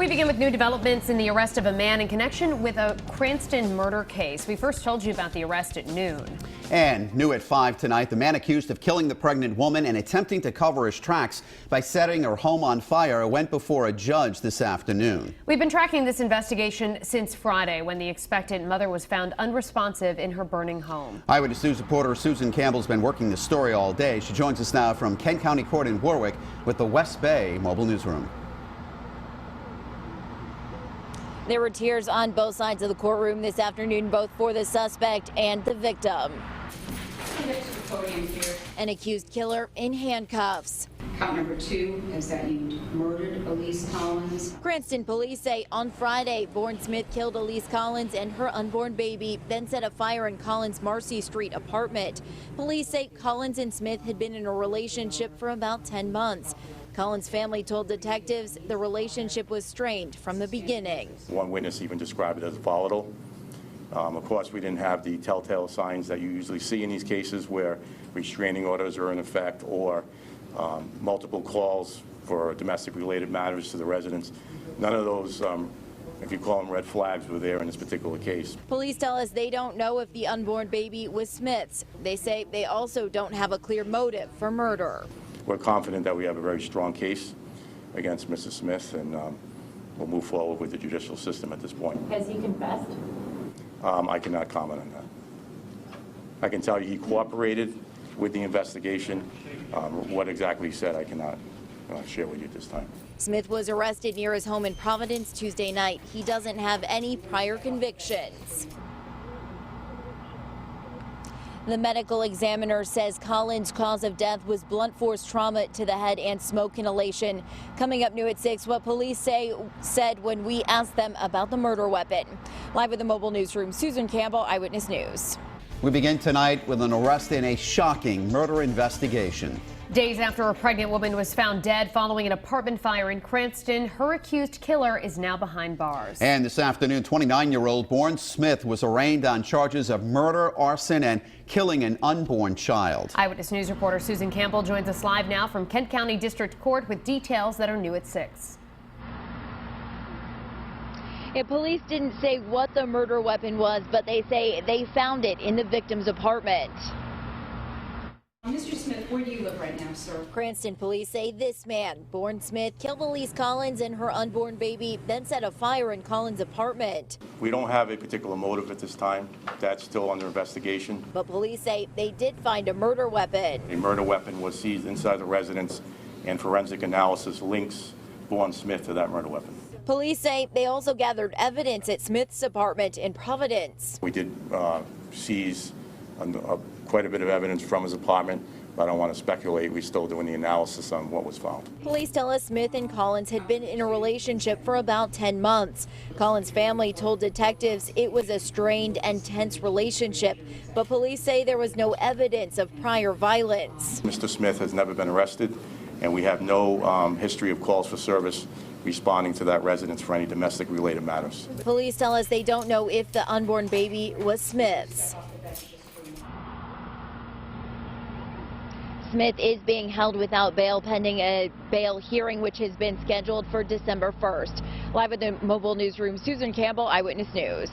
We begin with new developments in the arrest of a man in connection with a Cranston murder case. We first told you about the arrest at noon. And new at 5 tonight, the man accused of killing the pregnant woman and attempting to cover his tracks by setting her home on fire went before a judge this afternoon. We've been tracking this investigation since Friday, when the expectant mother was found unresponsive in her burning home. Eyewitness News reporter Susan Campbell's been working the story all day. She joins us now from Kent County Court in Warwick with the West Bay Mobile Newsroom. There were tears on both sides of the courtroom this afternoon, both for the suspect and the victim. An accused killer in handcuffs. Count number 2 is that you murdered Aliss Collins. Cranston police say on Friday, Bourne Smith killed Aliss Collins and her unborn baby, then set a fire in Collins' Marcy Street apartment. Police say Collins and Smith had been in a relationship for about 10 months. Collins' family told detectives the relationship was strained from the beginning. One witness even described it as volatile. Of course, we didn't have the telltale signs that you usually see in these cases where restraining orders are in effect or multiple calls for domestic-related matters to the residents. None of those, if you call them red flags, were there in this particular case. Police tell us they don't know if the unborn baby was Smith's. They say they also don't have a clear motive for murder. We're confident that we have a very strong case against Mrs. Smith, and we'll move forward with the judicial system at this point. Has he confessed? I cannot comment on that. I can tell you he cooperated with the investigation. What exactly he said, I cannot share with you at this time. Smith was arrested near his home in Providence Tuesday night. He doesn't have any prior convictions. The medical examiner says Collins' cause of death was blunt force trauma to the head and smoke inhalation. Coming up new at 6, what police said when we asked them about the murder weapon. Live with the Mobile Newsroom, Susan Campbell, Eyewitness News. We begin tonight with an arrest in a shocking murder investigation. Days after a pregnant woman was found dead following an apartment fire in Cranston, her accused killer is now behind bars. And this afternoon, 29-year-old Bourne Smith was arraigned on charges of murder, arson, and killing an unborn child. Eyewitness News reporter Susan Campbell joins us live now from Kent County District Court with details that are new at 6. Police didn't say what the murder weapon was, but they say they found it in the victim's apartment. Mr. Smith, where do you live right now, sir? Cranston police say this man, Bourne Smith, killed Aliss Collins and her unborn baby, then set a fire in Collins' apartment. We don't have a particular motive at this time. That's still under investigation. But police say they did find a murder weapon. A murder weapon was seized inside the residence, and forensic analysis links Bourne Smith to that murder weapon. Police say they also gathered evidence at Smith's apartment in Providence. We did seize quite a bit of evidence from his apartment, but I don't want to speculate. We're still doing the analysis on what was found. Police tell us Smith and Collins had been in a relationship for about 10 months. Collins' family told detectives it was a strained and tense relationship, but police say there was no evidence of prior violence. Mr. Smith has never been arrested, and we have no history of calls for service responding to that residence for any domestic-related matters. Police tell us they don't know if the unborn baby was Smith's. Smith is being held without bail pending a bail hearing, which has been scheduled for December 1st. Live at the Mobile Newsroom, Susan Campbell, Eyewitness News.